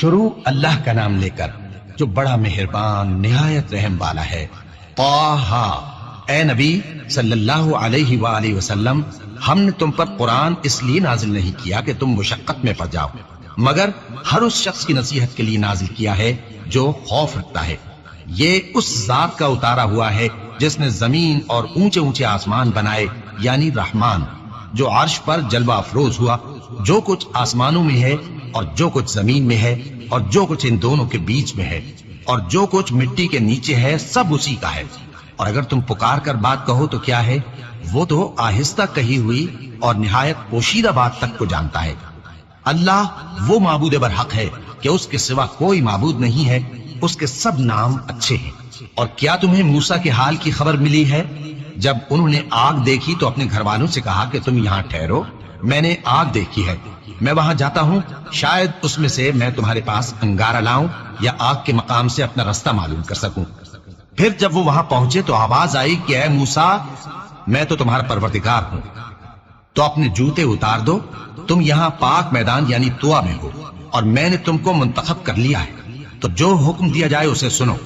شروع اللہ کا نام لے کر جو بڑا مہربان نہایت رحم والا ہے۔ طٰہٰ، اے نبی صلی اللہ علیہ وآلہ وسلم، ہم نے تم پر قرآن اس لیے نازل نہیں کیا کہ تم مشقت میں پڑ جاؤ، مگر ہر اس شخص کی نصیحت کے لیے نازل کیا ہے جو خوف رکھتا ہے۔ یہ اس ذات کا اتارا ہوا ہے جس نے زمین اور اونچے اونچے آسمان بنائے، یعنی رحمان، جو عرش پر جلوہ افروز ہوا۔ جو کچھ آسمانوں میں ہے اور جو کچھ زمین میں ہے اور جو کچھ ان دونوں کے بیچ میں ہے اور جو کچھ مٹی کے نیچے ہے، سب اسی کا ہے۔ اور اگر تم پکار کر بات کہو تو کیا ہے، وہ تو آہستہ کہی ہوئی اور نہایت پوشیدہ بات تک کو جانتا ہے۔ اللہ وہ معبود برحق ہے کہ اس کے سوا کوئی معبود نہیں ہے، اس کے سب نام اچھے ہیں۔ اور کیا تمہیں موسیٰ کے حال کی خبر ملی ہے؟ جب انہوں نے آگ دیکھی تو اپنے گھر والوں سے کہا کہ تم یہاں ٹھہرو، میں نے آگ دیکھی ہے، میں وہاں جاتا ہوں، شاید اس میں سے میں تمہارے پاس انگارہ لاؤں یا آگ کے مقام سے اپنا رستہ معلوم کر سکوں۔ پھر جب وہ وہاں پہنچے تو آواز آئی کہ اے موسیٰ، میں تو تمہارا پروردگار ہوں، تو اپنے جوتے اتار دو، تم یہاں پاک میدان یعنی طویٰ میں ہو، اور میں نے تم کو منتخب کر لیا ہے، تو جو حکم دیا جائے اسے سنو۔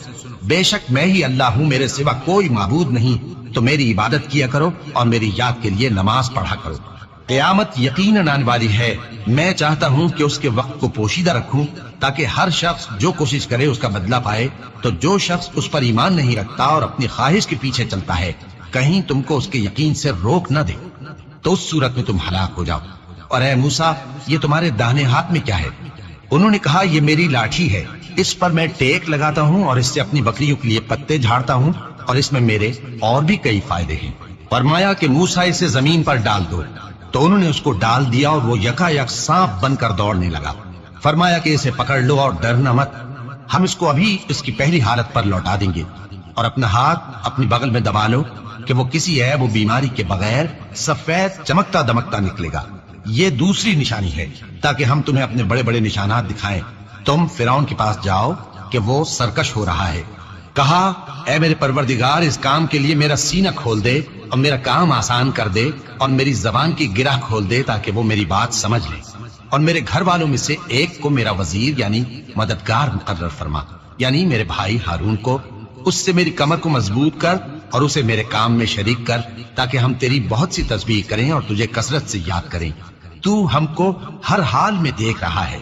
بے شک میں ہی اللہ ہوں، میرے سوا کوئی معبود نہیں، تو میری عبادت کیا کرو اور میری یاد کے لیے نماز پڑھا کرو۔ قیامت یقیناً آنے والی ہے، میں چاہتا ہوں کہ اس کے وقت کو پوشیدہ رکھوں تاکہ ہر شخص جو کوشش کرے اس کا بدلہ پائے۔ تو جو شخص اس پر ایمان نہیں رکھتا اور اپنی خواہش کے پیچھے چلتا ہے، کہیں تم کو اس کے یقین سے روک نہ دے، تو اس صورت میں تم ہلاک ہو جاؤ۔ اور اے موسیٰ، یہ تمہارے داہنے ہاتھ میں کیا ہے؟ انہوں نے کہا یہ میری لاٹھی ہے، اس پر میں ٹیک لگاتا ہوں اور اس سے اپنی بکریوں کے لیے پتے جھاڑتا ہوں، اور اس میں میرے اور بھی کئی فائدے ہیں۔ فرمایا کہ موسیٰ اسے زمین پر ڈال دو، تو انہوں نے اس کو ڈال دیا اور وہ یکا یک سانپ بن کر دوڑنے لگا۔ فرمایا کہ اسے پکڑ لو اور ڈرنا مت، ہم اس کو ابھی اس کی پہلی حالت پر لوٹا دیں گے، اور اپنا ہاتھ اپنی بغل میں دبا لو کہ وہ کسی عیب و بیماری کے بغیر سفید چمکتا دمکتا نکلے گا۔ یہ دوسری نشانی ہے تاکہ ہم تمہیں اپنے بڑے بڑے نشانات دکھائیں۔ تم فرعون کے پاس جاؤ کہ وہ سرکش ہو رہا ہے۔ کہا اے میرے پروردگار، اس کام کے لیے میرا سینہ کھول دے اور میرا کام آسان کر دے اور میری زبان کی گرہ کھول دے تاکہ وہ میری بات سمجھ لے، اور میرے گھر والوں میں سے ایک کو میرا وزیر یعنی مددگار مقرر فرما، یعنی میرے بھائی ہارون کو۔ اس سے میری کمر کو مضبوط کر اور اسے میرے کام میں شریک کر تاکہ ہم تیری بہت سی تسبیح کریں اور تجھے کثرت سے یاد کریں، تو ہم کو ہر حال میں دیکھ رہا ہے۔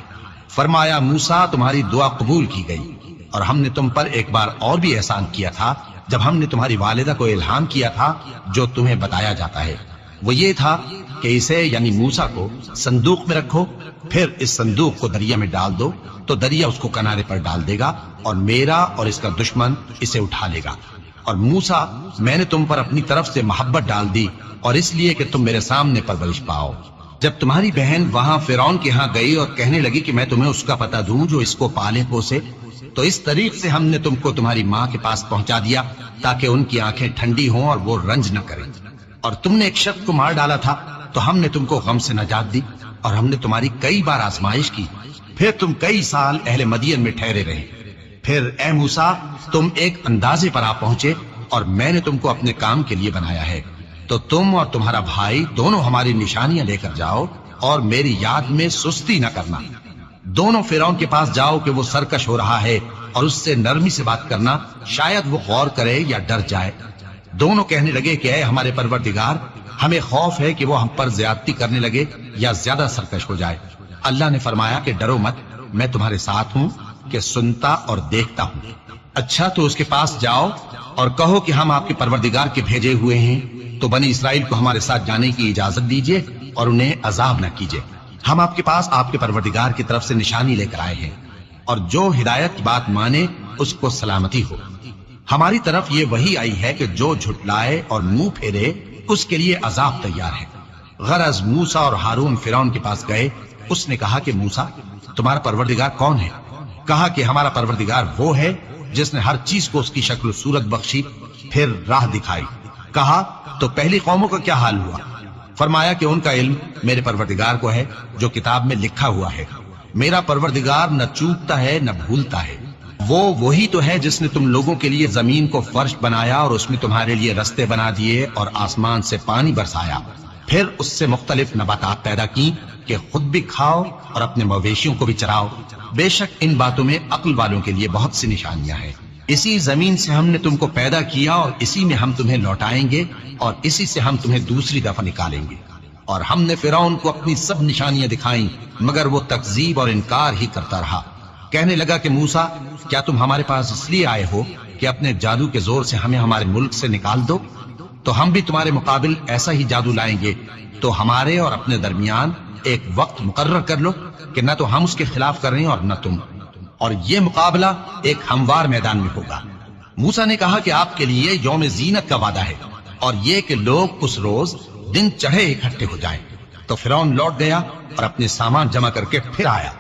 فرمایا موسیٰ، تمہاری دعا قبول کی گئی، اور ہم نے تم پر ایک بار اور بھی احسان کیا تھا جب ہم نے تمہاری والدہ کو الہام کیا تھا جو تمہیں بتایا جاتا ہے۔ وہ یہ تھا کہ اسے یعنی موسیٰ کو صندوق میں رکھو، پھر اس صندوق کو دریا میں ڈال دو تو دریا اس کو کنارے پر ڈال دے گا، اور میرا اور اس کا دشمن اسے اٹھا لے گا۔ اور موسیٰ، میں نے تم پر اپنی طرف سے محبت ڈال دی، اور اس لیے کہ تم میرے سامنے پرورش پاؤ۔ جب تمہاری بہن وہاں فرعون کے ہاں گئی اور کہنے لگی کہ میں تمہیں اس کا پتہ دوں جو اس کو پالے پوسے، تو اس طریق سے ہم نے تم کو تمہاری ماں کے پاس پہنچا دیا تاکہ ان کی آنکھیں ٹھنڈی ہوں اور وہ رنج نہ کریں۔ اور تم نے ایک شخص کو مار ڈالا تھا تو ہم نے تم کو غم سے نجات دی، اور ہم نے تمہاری کئی بار آزمائش کی، پھر تم کئی سال اہل مدین میں ٹھہرے رہے۔ پھر اے موسیٰ، تم ایک اندازے پر آ پہنچے اور میں نے تم کو اپنے کام کے لیے بنایا ہے، تو تم اور تمہارا بھائی دونوں ہماری نشانیاں لے کر جاؤ اور میری یاد میں سستی نہ کرنا۔ دونوں فرعون کے پاس جاؤ کہ وہ سرکش ہو رہا ہے، اور اس سے نرمی سے بات کرنا، شاید وہ غور کرے یا ڈر جائے۔ دونوں کہنے لگے کہ اے ہمارے پروردگار، ہمیں خوف ہے کہ وہ ہم پر زیادتی کرنے لگے یا زیادہ سرکش ہو جائے۔ اللہ نے فرمایا کہ ڈرو مت، میں تمہارے ساتھ ہوں کہ سنتا اور دیکھتا ہوں۔ اچھا تو اس کے پاس جاؤ اور کہو کہ ہم آپ کے پروردگار کے بھیجے ہوئے ہیں، تو بنی اسرائیل کو ہمارے ساتھ جانے کی اجازت دیجیے اور انہیں عذاب نہ کیجیے۔ ہم آپ کے پاس آپ کے پروردگار کی طرف سے نشانی لے کر آئے ہیں، اور جو ہدایت کی بات مانے اس کو سلامتی ہو۔ ہماری طرف یہ وحی آئی ہے کہ جو جھٹلائے اور منہ پھیرے اس کے لیے عذاب تیار ہے۔ غرض موسیٰ اور ہارون فرعون کے پاس گئے۔ اس نے کہا کہ موسیٰ، تمہارا پروردگار کون ہے؟ کہا کہ ہمارا پروردگار وہ ہے جس نے ہر چیز کو اس کی شکل و صورت بخشی، پھر راہ دکھائی۔ کہا تو پہلی قوموں کا کیا حال ہوا؟ فرمایا کہ ان کا علم میرے پروردگار کو ہے جو کتاب میں لکھا ہوا ہے۔ میرا پروردگار نہ چوکتا ہے نہ بھولتا ہے۔ وہ وہی تو ہے جس نے تم لوگوں کے لیے زمین کو فرش بنایا اور اس میں تمہارے لیے رستے بنا دیے اور آسمان سے پانی برسایا، پھر اس سے مختلف نباتات پیدا کی کہ خود بھی کھاؤ اور اپنے مویشیوں کو بھی چراؤ۔ بے شک ان باتوں میں عقل والوں کے لیے بہت سی نشانیاں ہیں۔ اسی زمین سے ہم نے تم کو پیدا کیا اور اسی میں ہم تمہیں لوٹائیں گے اور اسی سے ہم تمہیں دوسری دفعہ نکالیں گے۔ اور ہم نے فرعون کو اپنی سب نشانیاں دکھائیں مگر وہ تکذیب اور انکار ہی کرتا رہا۔ کہنے لگا کہ موسیٰ، کیا تم ہمارے پاس اس لیے آئے ہو کہ اپنے جادو کے زور سے ہمیں ہمارے ملک سے نکال دو؟ تو ہم بھی تمہارے مقابل ایسا ہی جادو لائیں گے، تو ہمارے اور اپنے درمیان ایک وقت مقرر کر لو کہ نہ تو ہم اس کے خلاف کر رہے ہیں اور نہ تم، اور یہ مقابلہ ایک ہموار میدان میں ہوگا۔ موسیٰ نے کہا کہ آپ کے لیے یوم زینت کا وعدہ ہے اور یہ کہ لوگ اس روز دن چڑھے اکٹھے ہو جائیں۔ تو فرعون لوٹ گیا اور اپنے سامان جمع کر کے پھر آیا۔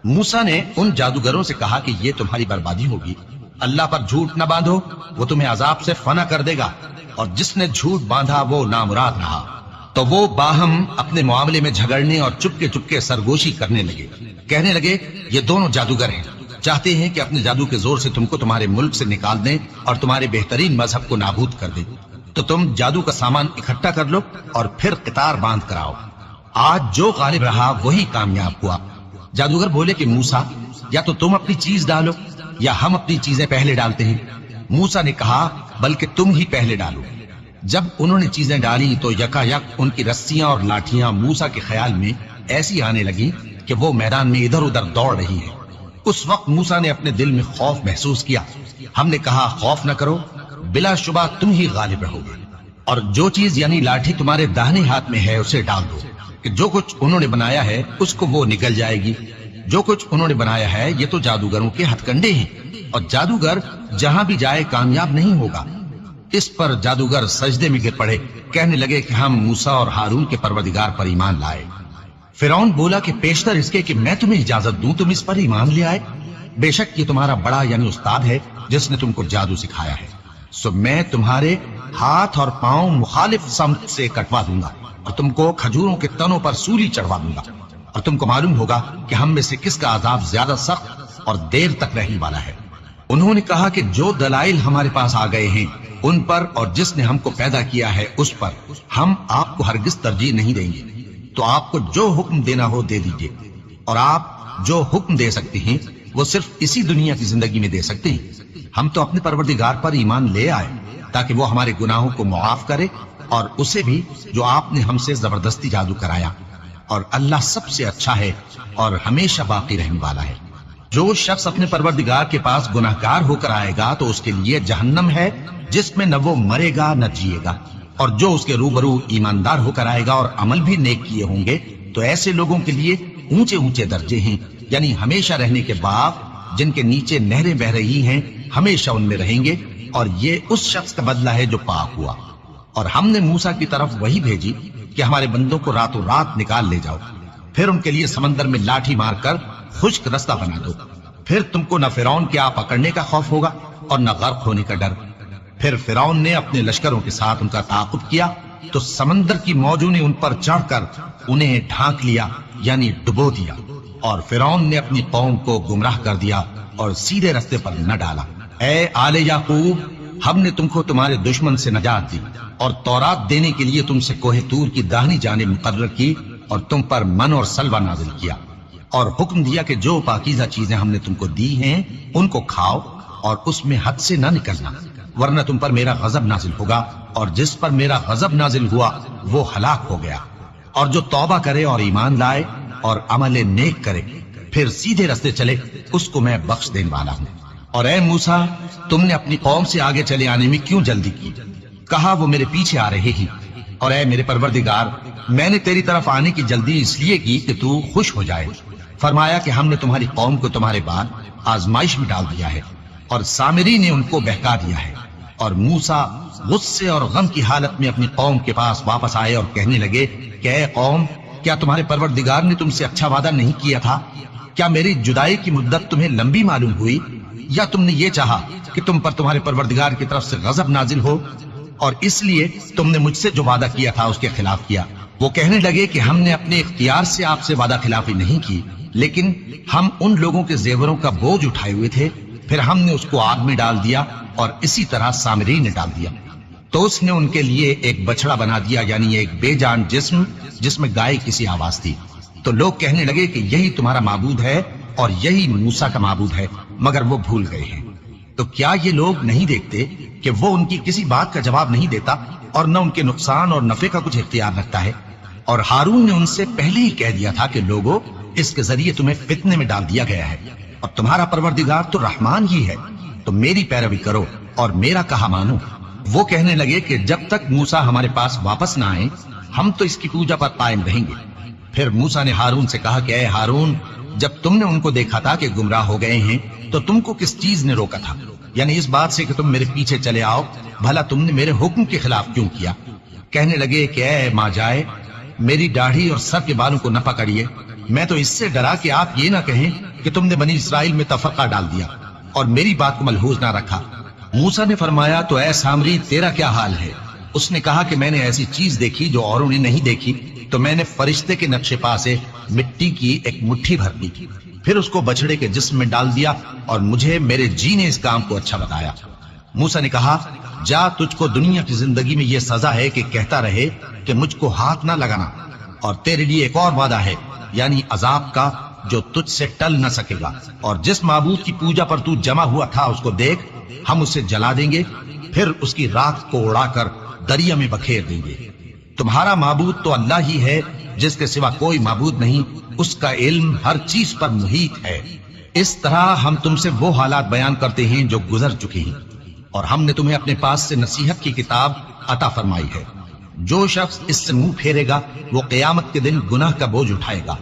موسیٰ نے ان جادوگروں سے کہا کہ یہ تمہاری بربادی ہوگی، اللہ پر جھوٹ نہ باندھو، وہ تمہیں عذاب سے فنا کر دے گا، اور جس نے جھوٹ باندھا وہ نامراد رہا۔ تو وہ باہم اپنے معاملے میں جھگڑنے اور چپکے چپکے سرگوشی کرنے لگے۔ کہنے لگے یہ دونوں جادوگر ہیں، چاہتے ہیں کہ اپنے جادو کے زور سے تم کو تمہارے ملک سے نکال دیں اور تمہارے بہترین مذہب کو نابود کر دیں۔ تو تم جادو کا سامان اکٹھا کر لو اور پھر قطار باندھ کر آؤ، آج جو غالب رہا وہی کامیاب ہوا۔ جادوگر بولے کہ موسیٰ، یا تو تم اپنی چیز ڈالو یا ہم اپنی چیزیں پہلے ڈالتے ہیں۔ موسیٰ نے کہا بلکہ تم ہی پہلے ڈالو۔ جب انہوں نے چیزیں ڈالی تو یکا یک ان کی رسیاں اور لاٹھیاں موسیٰ کے خیال میں ایسی آنے لگی کہ وہ میدان میں ادھر ادھر دوڑ رہی ہیں۔ اس وقت موسیٰ نے اپنے دل میں خوف محسوس کیا۔ ہم نے کہا خوف نہ کرو، بلا شبہ تم ہی غالب رہو گے، اور جو چیز یعنی لاٹھی تمہارے داہنے ہاتھ میں ہے اسے ڈال دو کہ جو کچھ انہوں نے بنایا ہے اس کو وہ نگل جائے گی۔ جو کچھ انہوں نے بنایا ہے یہ تو جادوگروں کے ہتھ کنڈے ہیں، اور جادوگر جہاں بھی جائے کامیاب نہیں ہوگا۔ اس پر جادوگر سجدے میں گر پڑے، کہنے لگے کہ ہم موسیٰ اور ہارون کے پروردگار پر ایمان لائے۔ فرعون بولا کہ پیشتر اس کے کہ میں تمہیں اجازت دوں تم اس پر ایمان لے آئے، بے شک یہ تمہارا بڑا یعنی استاد ہے جس نے تم کو جادو سکھایا ہے، سو میں تمہارے ہاتھ اور پاؤں مخالف سمت سے کٹوا دوں گا اور تم کو کھجوروں کے تنوں پر سولی چڑھوا دوں گا، اور تم کو معلوم ہوگا کہ ہم میں سے کس کا عذاب زیادہ سخت اور دیر تک رہنے والا ہے۔ انہوں نے کہا کہ جو دلائل ہمارے پاس آ گئے ہیں ان پر اور جس نے ہم کو پیدا کیا ہے اس پر ہم آپ کو ہرگز ترجیح نہیں دیں گے، تو آپ کو جو حکم دینا ہو دے دیجئے، اور آپ جو حکم دے سکتے ہیں وہ صرف اسی دنیا کی زندگی میں دے سکتے ہیں۔ ہم تو اپنے پروردگار پر ایمان لے آئے تاکہ وہ ہمارے گناہوں کو معاف کرے، اور اسے بھی جو آپ نے ہم سے زبردستی جادو کرایا، اور اللہ سب سے اچھا ہے اور ہمیشہ باقی رہنے والا ہے۔ جو شخص اپنے پروردگار کے پاس گناہگار ہو کر آئے گا تو اس کے لیے جہنم ہے جس میں نہ وہ مرے گا نہ جیے گا، اور جو اس کے روبرو ایماندار ہو کر آئے گا اور عمل بھی نیک کیے ہوں گے تو ایسے لوگوں کے لیے اونچے اونچے درجے ہیں، یعنی ہمیشہ رہنے کے باغ جن کے نیچے نہریں بہ رہی ہیں، ہمیشہ ان میں رہیں گے، اور یہ اس شخص کا بدلہ ہے جو پاک ہوا۔ اور ہم نے موسیٰ کی طرف وہی بھیجی کہ ہمارے بندوں کو راتوں رات نکال لے جاؤ، پھر ان کے لیے سمندر میں لاٹھی مار کر خشک رستہ بنا دو، پھر تم کو نہ فرعون کے آ پکڑنے کا خوف ہوگا اور نہ غرق ہونے کا ڈر۔ پھر فرعون نے اپنے لشکروں کے ساتھ ان کا تعاقب کیا تو سمندر کی موجوں نے ان پر چڑھ کر انہیں ڈھانک لیا یعنی ڈبو دیا، اور فرعون نے اپنی قوم کو گمراہ کر دیا اور سیدھے رستے پر نہ ڈالا۔ اے آل یعقوب، ہم نے تم کو تمہارے دشمن سے نجات دی اور تورات دینے کے لیے تم سے کوہ طور کی داہنی جانب مقرر کی، اور تم پر من اور سلوہ نازل کیا، اور حکم دیا کہ جو پاکیزہ چیزیں ہم نے تم کو دی ہیں ان کو کھاؤ اور اس میں حد سے نہ نکلنا، ورنہ تم پر میرا غضب نازل ہوگا، اور جس پر میرا غضب نازل ہوا وہ ہلاک ہو گیا۔ اور جو توبہ کرے اور ایمان لائے اور عمل نیک کرے پھر سیدھے رستے چلے اس کو میں بخش دینے والا ہوں۔ اور اے موسیٰ، تم نے اپنی قوم سے آگے چلے آنے میں کیوں جلدی کی؟ کہا وہ میرے پیچھے آ رہے ہیں۔ اور اے میرے پروردگار، میں نے تیری طرف آنے کی جلدی اس لیے کی کہ تو خوش ہو جائے۔ فرمایا کہ ہم نے تمہاری قوم کو تمہارے بعد آزمائش میں ڈال دیا ہے، اور سامری نے ان کو بہکا دیا ہے۔ اور موسیٰ غصے اور غم کی حالت میں اپنی قوم کے پاس واپس آئے اور کہنے لگے کہ اے قوم، کیا تمہارے پروردگار نے تم سے اچھا وعدہ نہیں کیا تھا؟ کیا میری جدائی کی مدت تمہیں لمبی معلوم ہوئی، یا تم نے یہ چاہا کہ تم پر تمہارے پروردگار کی طرف سے غضب نازل ہو، اور اس لیے تم نے مجھ سے جو وعدہ کیا تھا اس کے خلاف کیا؟ وہ کہنے لگے کہ ہم نے اپنے اختیار سے آپ سے وعدہ خلافی نہیں کی، لیکن ہم ان لوگوں کے زیوروں کا بوجھ اٹھائے ہوئے تھے، پھر ہم نے اس کو آگ میں ڈال دیا، اور اسی طرح سامری نے ڈال دیا۔ تو اس نے ان کے لیے ایک بچڑا بنا دیا، یعنی ایک بے جان جسم جس میں گائے کسی آواز تھی۔ تو لوگ کہنے لگے کہ یہی تمہارا معبود ہے اور یہی موسیٰ کا معبود ہے، مگر وہ بھول گئے ہیں۔ تو کیا یہ لوگ نہیں دیکھتے کہ وہ ان کی کسی بات کا جواب نہیں دیتا اور نہ ان کے نقصان اور نفع کا کچھ اختیار رکھتا ہے؟ اور ہارون نے ان سے پہلے ہی کہہ دیا تھا کہ لوگوں، اس کے ذریعے تمہیں فتنے میں ڈال دیا گیا ہے، اور تمہارا پروردگار تو رحمان ہی ہے، تو میری پیروی کرو اور میرا کہا مانو۔ وہ کہنے لگے کہ جب تک موسیٰ ہمارے پاس واپس نہ آئے ہم تو اس کی پوجا پر قائم رہیں گے۔ پھر موسیٰ نے ہارون سے کہا کہ اے ہارون، جب تم نے ان کو دیکھا تھا کہ گمراہ ہو گئے ہیں تو تم کو کس چیز نے روکا تھا؟ یعنی اس بات سے کہ تم میرے پیچھے چلے آؤ، بھلا تم نے میرے حکم کے خلاف کیوں کیا؟ کہنے لگے کہ اے ماں جائے، میری داڑھی اور سر کے بالوں کو نہ پکڑیے، میں تو اس سے ڈرا کہ آپ یہ نہ کہیں کہ تم نے بنی اسرائیل میں تفرقہ ڈال دیا اور میری بات کو ملحوظ نہ رکھا۔ موسیٰ نے فرمایا تو اے سامری، تیرا کیا حال ہے؟ اس نے کہا کہ میں نے ایسی چیز دیکھی جو اوروں نے نہیں دیکھی، تو میں نے فرشتے کے نقش پا سے مٹی کی ایک مٹھی بھر لی، پھر اس کو بچڑے کے جسم میں ڈال دیا اور مجھے میرے جی نے اس کام کو اچھا بتایا۔ موسیٰ نے کہا جا، تجھ کو دنیا کی زندگی میں یہ سزا ہے کہ کہتا رہے کہ مجھ کو ہاتھ نہ لگانا، اور تیرے لیے ایک اور وعدہ ہے، یعنی عذاب کا جو تجھ سے ٹل نہ سکے گا، اور جس معبود کی پوجا پر تو جمع ہوا تھا اس کو دیکھ، ہم اسے جلا دیں گے، پھر اس کی راکھ کو اڑا کر دریا میں بکھیر دیں گے۔ تمہارا معبود تو اللہ ہی ہے، جس کے سوا کوئی معبود نہیں، اس کا علم ہر چیز پر محیط ہے۔ اس طرح ہم تم سے وہ حالات بیان کرتے ہیں جو گزر چکے ہیں، اور ہم نے تمہیں اپنے پاس سے نصیحت کی کتاب عطا فرمائی ہے۔ جو شخص اس سے منہ پھیرے گا وہ قیامت کے دن گناہ کا بوجھ اٹھائے گا۔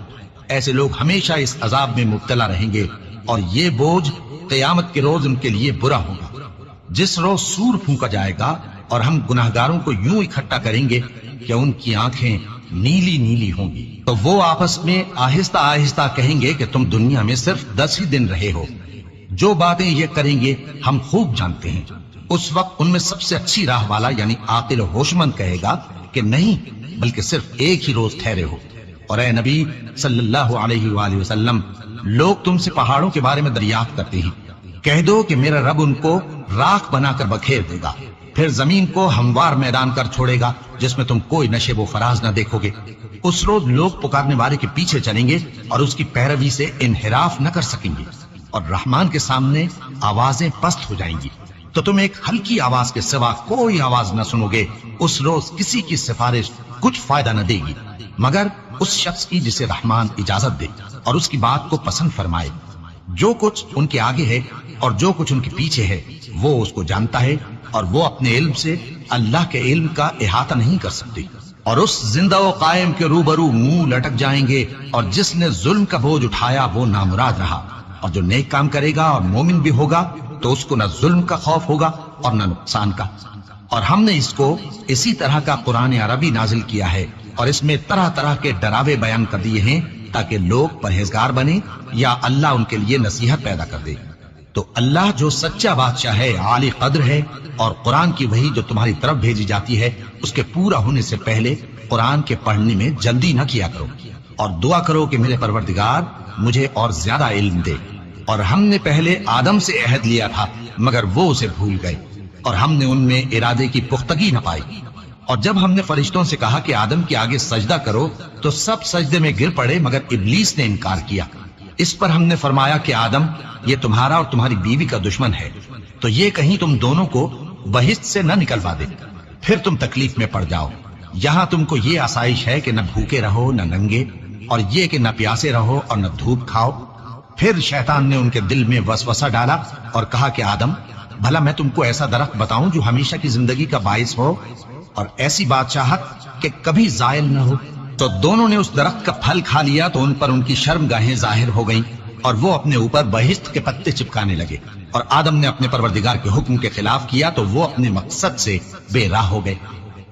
ایسے لوگ ہمیشہ اس عذاب میں مبتلا رہیں گے، اور یہ بوجھ قیامت کے روز ان کے لیے برا ہوگا۔ جس روز سور پھونکا جائے گا اور ہم گناہگاروں کو یوں اکٹھا کریں گے کہ ان کی آنکھیں نیلی نیلی ہوں گی، تو وہ آپس میں آہستہ آہستہ کہیں گے کہ تم دنیا میں صرف 10 ہی دن رہے ہو۔ جو باتیں یہ کریں گے ہم خوب جانتے ہیں۔ اس وقت ان میں سب سے اچھی راہ والا یعنی عاقل و ہوشمند کہے گا کہ نہیں، بلکہ صرف ایک ہی روز ٹھہرے ہو۔ اور اے نبی صلی اللہ علیہ وآلہ وسلم، لوگ تم سے پہاڑوں کے بارے میں دریافت کرتے ہیں، کہہ دو کہ میرا رب ان کو راکھ بنا کر بکھیر دے گا، پھر زمین کو ہموار میدان کر چھوڑے گا جس میں تم کوئی نشیب و فراز نہ دیکھو گے۔ اس روز لوگ پکارنے والے کے پیچھے چلیں گے اور اس کی پیروی سے انحراف نہ کر سکیں گے، اور رحمان کے سامنے آوازیں پست ہو جائیں گی، تو تم ایک ہلکی آواز کے سوا کوئی آواز نہ سنو گے۔ اس روز کسی کی سفارش کچھ فائدہ نہ دے گی مگر اس شخص کی جسے رحمان اجازت دے اور اس کی بات کو پسند فرمائے۔ جو کچھ ان کے آگے ہے اور جو کچھ ان کے پیچھے ہے وہ اس کو جانتا ہے، اور وہ اپنے علم سے اللہ کے علم کا احاطہ نہیں کر سکتے۔ اور اس زندہ و قائم کے روبرو منہ لٹک جائیں گے، اور جس نے ظلم کا بوجھ اٹھایا وہ نامراد رہا، اور جو نیک کام کرے گا اور مومن بھی ہوگا تو اس کو نہ ظلم کا خوف ہوگا اور نہ نقصان کا۔ اور ہم نے اس کو اسی طرح کا قرآن عربی نازل کیا ہے، اور اس میں طرح طرح کے ڈراوے بیان کر دیے ہیں تاکہ لوگ پرہیزگار بنیں یا اللہ ان کے لیے نصیحت پیدا کر دے۔ تو اللہ جو سچا بادشاہ ہے، عالی قدر ہے، اور قرآن کی وحی جو تمہاری طرف بھیجی جاتی ہے اس کے پورا ہونے سے پہلے قرآن کے پڑھنے میں جلدی نہ کیا کرو، اور دعا کرو کہ میرے پروردگار مجھے اور زیادہ علم دے۔ اور ہم نے پہلے آدم سے عہد لیا تھا مگر وہ اسے بھول گئے، اور ہم نے ان میں ارادے کی پختگی نہ پائی۔ اور جب ہم نے فرشتوں سے کہا کہ آدم کے آگے سجدہ کرو تو سب سجدے میں گر پڑے مگر ابلیس نے انکار کیا۔ اس پر ہم نے فرمایا کہ آدم، یہ تمہارا اور تمہاری بیوی کا دشمن ہے، تو یہ کہیں تم دونوں کو بہشت سے نہ نکلوا دے، پھر تم تکلیف میں پڑ جاؤ۔ یہاں تم کو یہ آسائش ہے کہ نہ بھوکے رہو نہ ننگے، اور یہ کہ نہ پیاسے رہو اور نہ دھوپ کھاؤ۔ پھر شیطان نے ان کے دل میں وسوسہ ڈالا اور کہا کہ آدم، بھلا میں تم کو ایسا درخت بتاؤں جو ہمیشہ کی زندگی کا باعث ہو اور ایسی بادشاہت کہ کبھی زائل نہ ہو؟ تو دونوں نے اس درخت کا پھل کھا لیا تو ان پر ان کی شرم گاہیں ظاہر ہو گئیں، اور وہ اپنے اوپر بہشت کے پتے چپکانے لگے۔ اور آدم نے اپنے پروردگار کے حکم کے خلاف کیا تو وہ اپنے مقصد سے بے راہ ہو گئے۔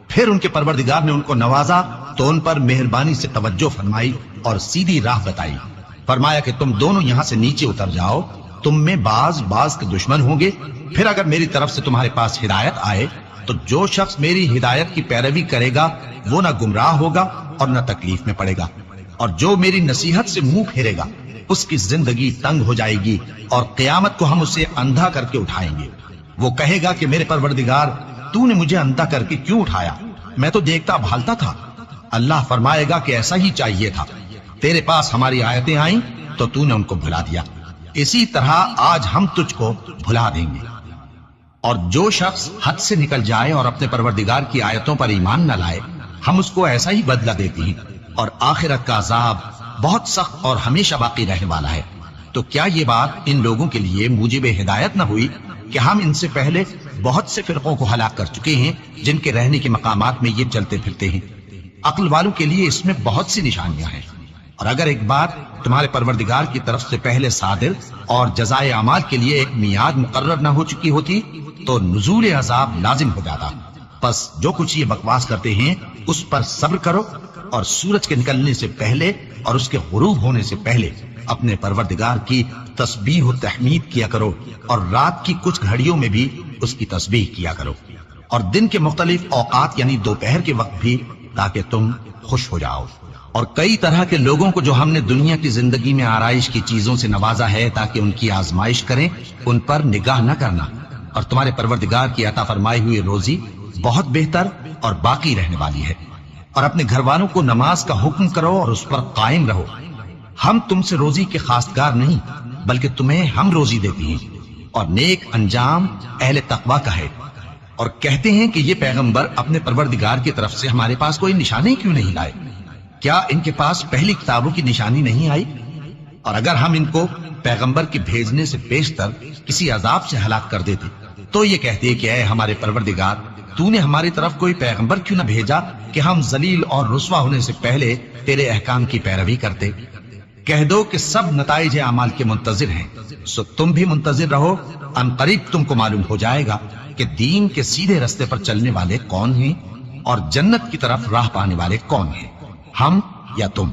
پھر ان کے پروردگار نے ان کو نوازا تو ان پر مہربانی سے توجہ فرمائی اور سیدھی راہ بتائی۔ فرمایا کہ تم دونوں یہاں سے نیچے اتر جاؤ، تم میں بعض کے دشمن ہوں گے، پھر اگر میری طرف سے تمہارے پاس ہدایت آئے تو جو شخص میری ہدایت کی پیروی کرے گا وہ نہ گمراہ ہوگا اور نہ تکلیف میں پڑے گا، اور جو میری نصیحت سے منہ پھیرے گا اس کی زندگی تنگ ہو جائے گی، اور قیامت کو ہم اسے اندھا کر کے اٹھائیں گے۔ وہ کہے گا کہ میرے پروردگار، تو نے مجھے اندھا کر کے کیوں اٹھایا؟ میں تو دیکھتا بھالتا تھا۔ اللہ فرمائے گا کہ ایسا ہی چاہیے تھا، تیرے پاس ہماری آیتیں آئیں تو تو نے ان کو بھلا دیا، اسی طرح آج ہم تجھ کو بھلا دیں گے۔ اور جو شخص حد سے نکل جائے اور اپنے پروردگار کی آیتوں پر ایمان نہ لائے، ہم اس کو ایسا ہی بدلہ دیتے ہیں، اور آخرت کا عذاب بہت سخت اور ہمیشہ باقی رہنے والا ہے۔ تو کیا یہ بات ان لوگوں کے لیے موجب ہدایت نہ ہوئی کہ ہم ان سے پہلے بہت سے فرقوں کو ہلاک کر چکے ہیں جن کے رہنے کے مقامات میں یہ چلتے پھرتے ہیں؟ عقل والوں کے لیے اس میں بہت سی نشانیاں ہیں۔ اور اگر ایک بات تمہارے پروردگار کی طرف سے پہلے صادر اور جزائے اعمال کے لیے ایک میعاد مقرر نہ ہو چکی ہوتی تو نزول عذاب لازم ہو جاتا۔ پس جو کچھ یہ بکواس کرتے ہیں اس پر صبر کرو، اور سورج کے نکلنے سے پہلے اور اس کے غروب ہونے سے پہلے اپنے پروردگار کی تسبیح و تحمید کیا کرو، اور رات کی کچھ گھڑیوں میں بھی اس کی تسبیح کیا کرو، اور دن کے مختلف اوقات یعنی دوپہر کے وقت بھی، تاکہ تم خوش ہو جاؤ۔ اور کئی طرح کے لوگوں کو جو ہم نے دنیا کی زندگی میں آرائش کی چیزوں سے نوازا ہے تاکہ ان کی آزمائش کریں، ان پر نگاہ نہ کرنا، اور تمہارے پروردگار کی عطا فرمائی ہوئی روزی بہت بہتر اور باقی رہنے والی ہے۔ اور اپنے گھر والوں کو نماز کا حکم کرو اور اس پر قائم رہو۔ ہم تم سے روزی کے خواستگار نہیں، بلکہ تمہیں ہم روزی دیتے ہیں، اور نیک انجام اہل تقوی کا ہے۔ اور کہتے ہیں کہ یہ پیغمبر اپنے پروردگار کی طرف سے ہمارے پاس کوئی نشانی کیوں نہیں لائے؟ کیا ان کے پاس پہلی کتابوں کی نشانی نہیں آئی؟ اور اگر ہم ان کو پیغمبر کے بھیجنے سے پیشتر کسی عذاب سے ہلاک کر دیتے تو یہ کہتے کہ اے ہمارے پروردگار، تو نے ہماری طرف کوئی پیغمبر کیوں نہ بھیجا کہ ہم ذلیل اور رسوا ہونے سے پہلے تیرے احکام کی پیروی کرتے۔ کہہ دو کہ سب نتائج اعمال کے منتظر ہیں، سو تم بھی منتظر رہو، ان قریب تم کو معلوم ہو جائے گا کہ دین کے سیدھے رستے پر چلنے والے کون ہیں اور جنت کی طرف راہ پانے والے کون ہیں، ہم یا تم۔